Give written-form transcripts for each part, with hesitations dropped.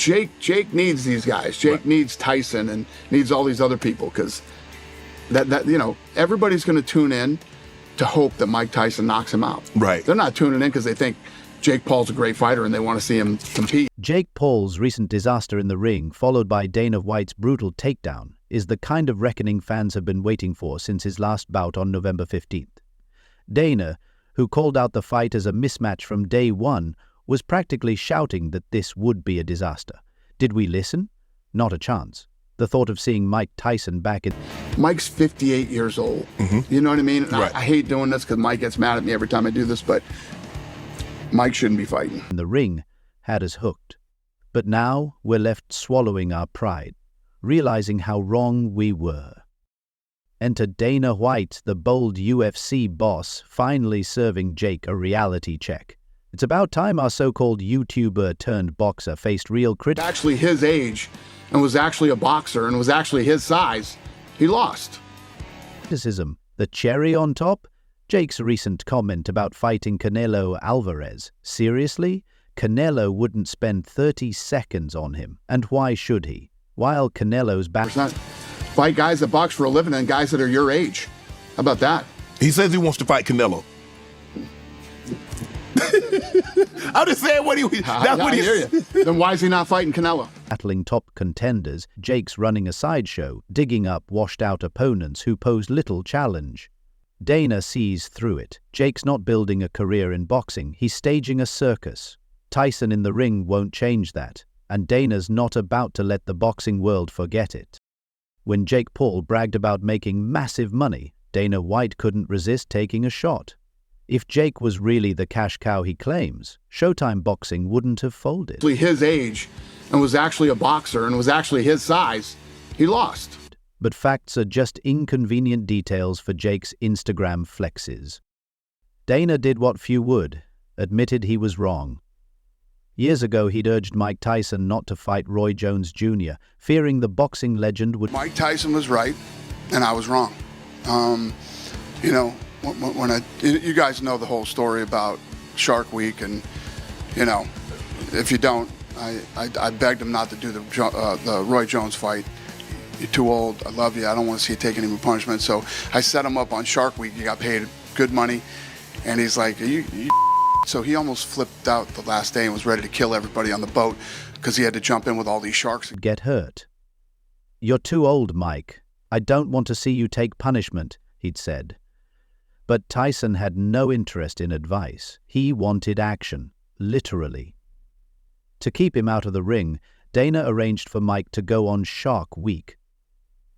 Jake needs these guys. Jake needs Tyson and needs all these other people, because that you know, everybody's going to tune in to hope that Mike Tyson knocks him out. Right. They're not tuning in because they think Jake Paul's a great fighter and they want to see him compete. Jake Paul's recent disaster in the ring, followed by Dana White's brutal takedown, is the kind of reckoning fans have been waiting for since his last bout on November 15th. Dana, who called out the fight as a mismatch from day one, was practically shouting that this would be a disaster. Did we listen? Not a chance. The thought of seeing Mike Tyson back in... Mike's 58 years old. You know what I mean? Right. I hate doing this because Mike gets mad at me every time I do this, but Mike shouldn't be fighting. The ring had us hooked. But now we're left swallowing our pride, realizing how wrong we were. Enter Dana White, the bold UFC boss, finally serving Jake a reality check. It's about time our so-called YouTuber turned boxer faced real critics. Actually his age, and was actually a boxer, and was actually his size. He lost. Criticism. The cherry on top? Jake's recent comment about fighting Canelo Alvarez. Seriously? Canelo wouldn't spend 30 seconds on him. And why should he? While Canelo's back... Fight guys that box for a living and guys that are your age. How about that? He says he wants to fight Canelo. I'm just saying what he... That's what he... hear you. Then why is he not fighting Canelo? Battling top contenders, Jake's running a sideshow, digging up washed-out opponents who pose little challenge. Dana sees through it. Jake's not building a career in boxing, he's staging a circus. Tyson in the ring won't change that, and Dana's not about to let the boxing world forget it. When Jake Paul bragged about making massive money, Dana White couldn't resist taking a shot. If Jake was really the cash cow he claims, Showtime Boxing wouldn't have folded. Actually his age, and was actually a boxer, and was actually his size. He lost. But facts are just inconvenient details for Jake's Instagram flexes. Dana did what few would, admitted he was wrong. Years ago, he'd urged Mike Tyson not to fight Roy Jones Jr., fearing the boxing legend would... Mike Tyson was right, and I was wrong. You know, you guys know the whole story about Shark Week, and, you know, if you don't, I begged him not to do the Roy Jones fight. You're too old, I love you, I don't want to see you take any more punishment. So I set him up on Shark Week, he got paid good money, and he's like, you so he almost flipped out the last day and was ready to kill everybody on the boat because he had to jump in with all these sharks. Get hurt. You're too old, Mike. I don't want to see you take punishment, he'd said. But Tyson had no interest in advice. He wanted action, literally. To keep him out of the ring, Dana arranged for Mike to go on Shark Week.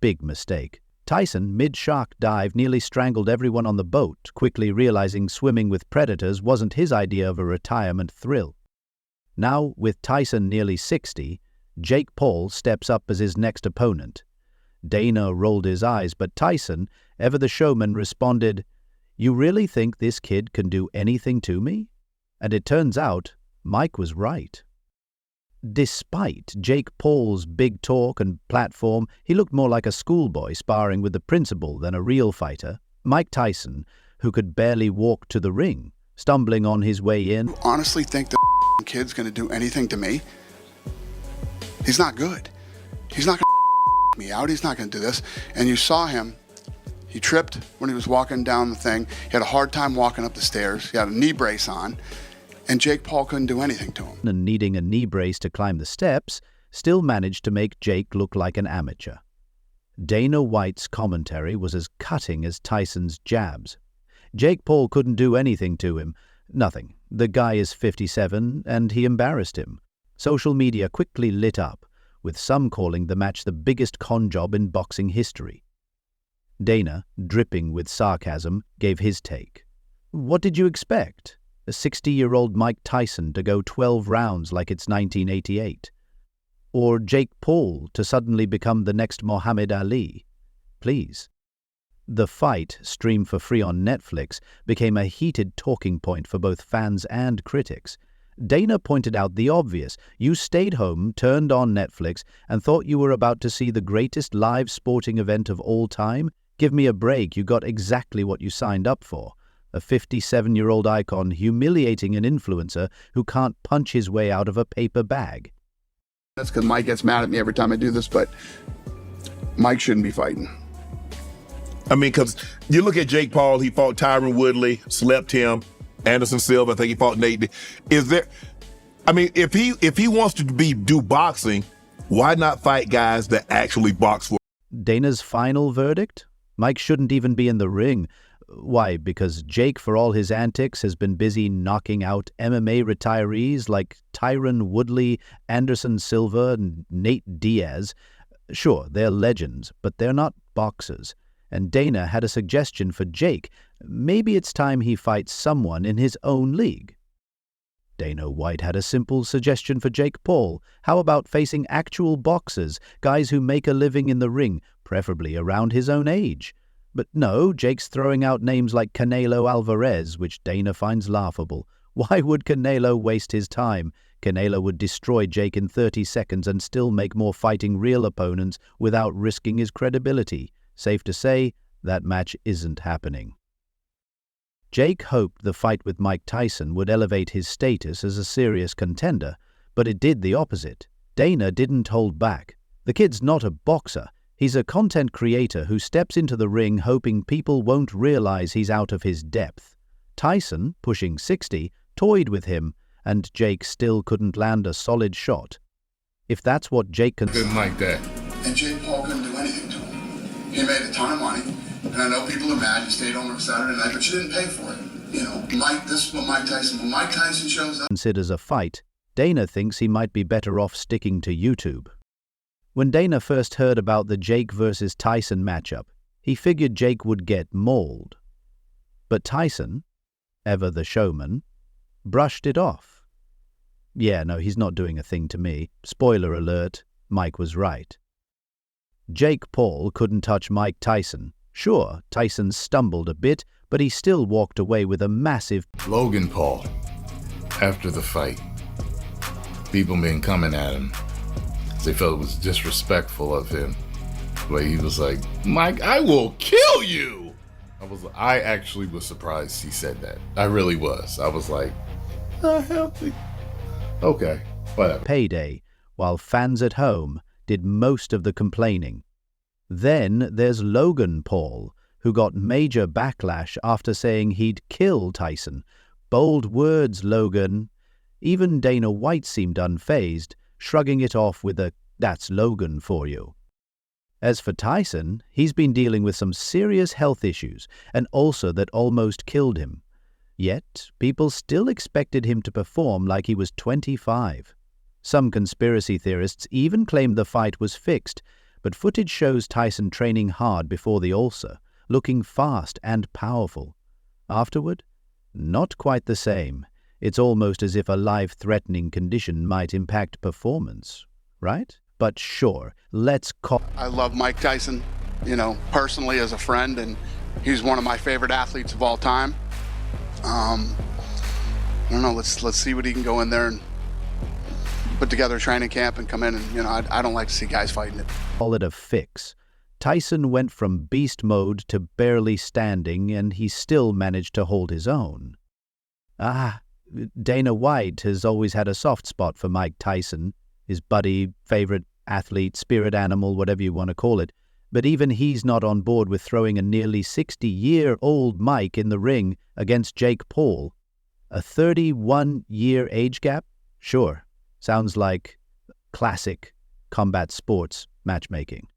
Big mistake. Tyson, mid-shark dive, nearly strangled everyone on the boat, quickly realizing swimming with predators wasn't his idea of a retirement thrill. Now, with Tyson nearly 60, Jake Paul steps up as his next opponent. Dana rolled his eyes, but Tyson, ever the showman, responded, "You really think this kid can do anything to me?" And it turns out, Mike was right. Despite Jake Paul's big talk and platform, he looked more like a schoolboy sparring with the principal than a real fighter. Mike Tyson, who could barely walk to the ring, stumbling on his way in. You honestly think the kid's going to do anything to me? He's not good. He's not going to me out. He's not going to do this. And you saw him. He tripped when he was walking down the thing. He had a hard time walking up the stairs. He had a knee brace on. And Jake Paul couldn't do anything to him. And needing a knee brace to climb the steps, still managed to make Jake look like an amateur. Dana White's commentary was as cutting as Tyson's jabs. Jake Paul couldn't do anything to him. Nothing. The guy is 57, and he embarrassed him. Social media quickly lit up, with some calling the match the biggest con job in boxing history. Dana, dripping with sarcasm, gave his take. What did you expect? A 60-year-old Mike Tyson to go 12 rounds like it's 1988? Or Jake Paul to suddenly become the next Muhammad Ali? Please. The fight, streamed for free on Netflix, became a heated talking point for both fans and critics. Dana pointed out the obvious. You stayed home, turned on Netflix, and thought you were about to see the greatest live sporting event of all time? Give me a break, you got exactly what you signed up for. A 57-year-old icon humiliating an influencer who can't punch his way out of a paper bag. That's because Mike gets mad at me every time I do this, but Mike shouldn't be fighting. I mean, because you look at Jake Paul, he fought Tyron Woodley, slept him. Anderson Silva, I think he fought Nate. Is there? I mean, if he wants to do boxing, why not fight guys that actually box for? Dana's final verdict? Mike shouldn't even be in the ring. Why? Because Jake, for all his antics, has been busy knocking out MMA retirees like Tyron Woodley, Anderson Silva, and Nate Diaz. Sure, they're legends, but they're not boxers. And Dana had a suggestion for Jake. Maybe it's time he fights someone in his own league. Dana White had a simple suggestion for Jake Paul. How about facing actual boxers, guys who make a living in the ring, preferably around his own age? But no, Jake's throwing out names like Canelo Alvarez, which Dana finds laughable. Why would Canelo waste his time? Canelo would destroy Jake in 30 seconds and still make more fighting real opponents without risking his credibility. Safe to say, that match isn't happening. Jake hoped the fight with Mike Tyson would elevate his status as a serious contender, but it did the opposite. Dana didn't hold back. The kid's not a boxer. He's a content creator who steps into the ring hoping people won't realize he's out of his depth. Tyson, pushing 60, toyed with him, and Jake still couldn't land a solid shot. If that's what Jake can... Didn't like that. And Jake Paul couldn't do anything to him. He made a ton of money, and I know people are mad. You stayed on Saturday night, but you didn't pay for it. You know, this is what Mike Tyson... When Mike Tyson shows up... ...considers a fight, Dana thinks he might be better off sticking to YouTube. When Dana first heard about the Jake versus Tyson matchup, he figured Jake would get mauled. But Tyson, ever the showman, brushed it off. Yeah, no, he's not doing a thing to me. Spoiler alert, Mike was right. Jake Paul couldn't touch Mike Tyson. Sure, Tyson stumbled a bit, but he still walked away with a massive... Logan Paul, after the fight, people been coming at him. They felt it was disrespectful of him. But he was like, Mike, I will kill you! I actually was surprised he said that. I really was. I was like, healthy. Okay, whatever. Payday, while fans at home did most of the complaining. Then there's Logan Paul, who got major backlash after saying he'd kill Tyson. Bold words, Logan. Even Dana White seemed unfazed, shrugging it off with a, "That's Logan for you." As for Tyson, he's been dealing with some serious health issues, an ulcer that almost killed him. Yet, people still expected him to perform like he was 25. Some conspiracy theorists even claimed the fight was fixed, but footage shows Tyson training hard before the ulcer, looking fast and powerful. Afterward, not quite the same. It's almost as if a life-threatening condition might impact performance, right? But sure, let's call... I love Mike Tyson, personally as a friend, and he's one of my favorite athletes of all time. I don't know, let's see what he can go in there and put together a training camp and come in and, I don't like to see guys fighting it. Call it a fix. Tyson went from beast mode to barely standing, and he still managed to hold his own. Dana White has always had a soft spot for Mike Tyson, his buddy, favorite athlete, spirit animal, whatever you want to call it. But even he's not on board with throwing a nearly 60-year-old Mike in the ring against Jake Paul. A 31-year age gap? Sure. Sounds like classic combat sports matchmaking.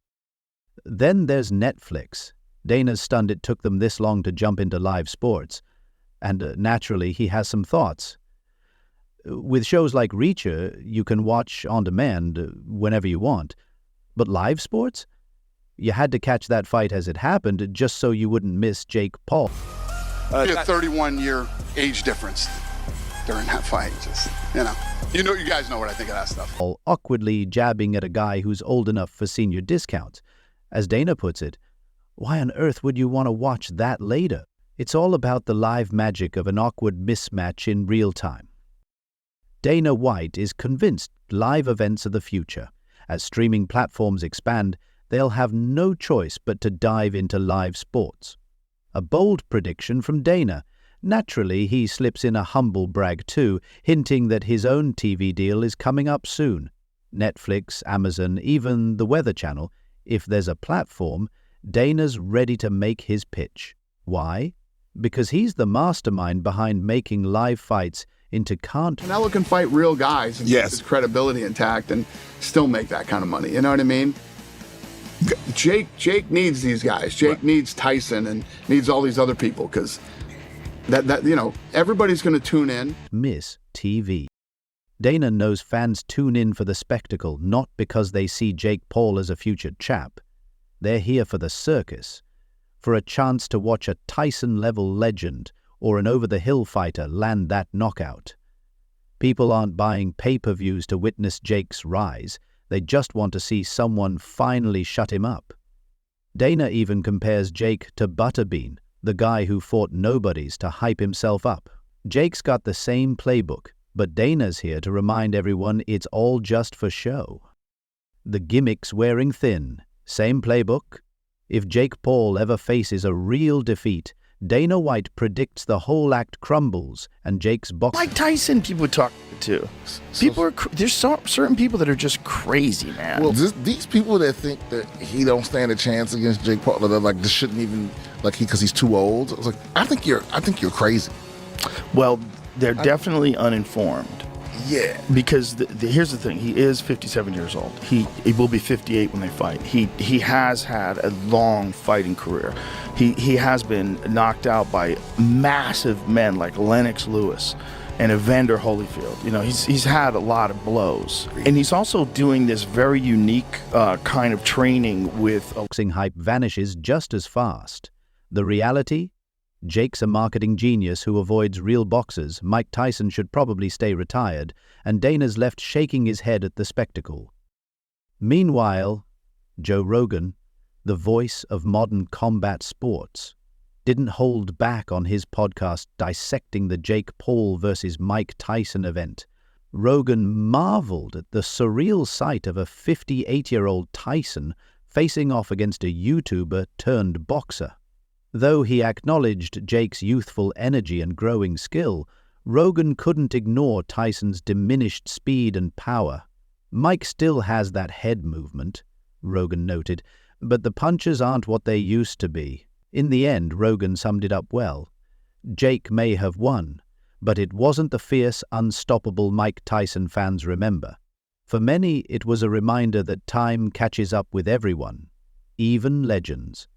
Then there's Netflix. Dana's stunned it took them this long to jump into live sports. And naturally, he has some thoughts. With shows like Reacher, you can watch on demand whenever you want. But live sports? You had to catch that fight as it happened just so you wouldn't miss Jake Paul. A 31-year age difference during that fight. You guys know what I think of that stuff. Awkwardly jabbing at a guy who's old enough for senior discounts. As Dana puts it, why on earth would you want to watch that later? It's all about the live magic of an awkward mismatch in real time. Dana White is convinced live events are the future. As streaming platforms expand, they'll have no choice but to dive into live sports. A bold prediction from Dana. Naturally, he slips in a humble brag too, hinting that his own TV deal is coming up soon. Netflix, Amazon, even the Weather Channel. If there's a platform, Dana's ready to make his pitch. Why? Because he's the mastermind behind making live fights into Canelo can fight real guys and keep his credibility intact and still make that kind of money. You know what I mean? Jake needs these guys. Jake needs Tyson and needs all these other people because that everybody's going to tune in. Miss TV. Dana knows fans tune in for the spectacle, not because they see Jake Paul as a future champ. They're here for the circus, for a chance to watch a Tyson-level legend or an over-the-hill fighter land that knockout. People aren't buying pay-per-views to witness Jake's rise. They just want to see someone finally shut him up. Dana even compares Jake to Butterbean, the guy who fought nobodies to hype himself up. Jake's got the same playbook, but Dana's here to remind everyone it's all just for show. The gimmick's wearing thin. Same playbook. If Jake Paul ever faces a real defeat, Dana White predicts the whole act crumbles and Jake's boxing. Mike Tyson, people would talk to. There's certain people that are just crazy, man. Well, these people that think that he don't stand a chance against Jake Paul, they're like, this shouldn't even because he's too old. I was like, I think you're crazy. Well, they're definitely uninformed. Yeah. Because here's the thing. He is 57 years old. He will be 58 when they fight. He has had a long fighting career. He has been knocked out by massive men like Lennox Lewis and Evander Holyfield. You know, he's had a lot of blows. And he's also doing this very unique kind of training with... Boxing hype vanishes just as fast. The reality? Jake's a marketing genius who avoids real boxers. Mike Tyson should probably stay retired, and Dana's left shaking his head at the spectacle. Meanwhile, Joe Rogan, the voice of modern combat sports, didn't hold back on his podcast dissecting the Jake Paul versus Mike Tyson event. Rogan marveled at the surreal sight of a 58-year-old Tyson facing off against a YouTuber turned boxer. Though he acknowledged Jake's youthful energy and growing skill, Rogan couldn't ignore Tyson's diminished speed and power. Mike still has that head movement, Rogan noted, but the punches aren't what they used to be. In the end, Rogan summed it up well. Jake may have won, but it wasn't the fierce, unstoppable Mike Tyson fans remember. For many, it was a reminder that time catches up with everyone, even legends.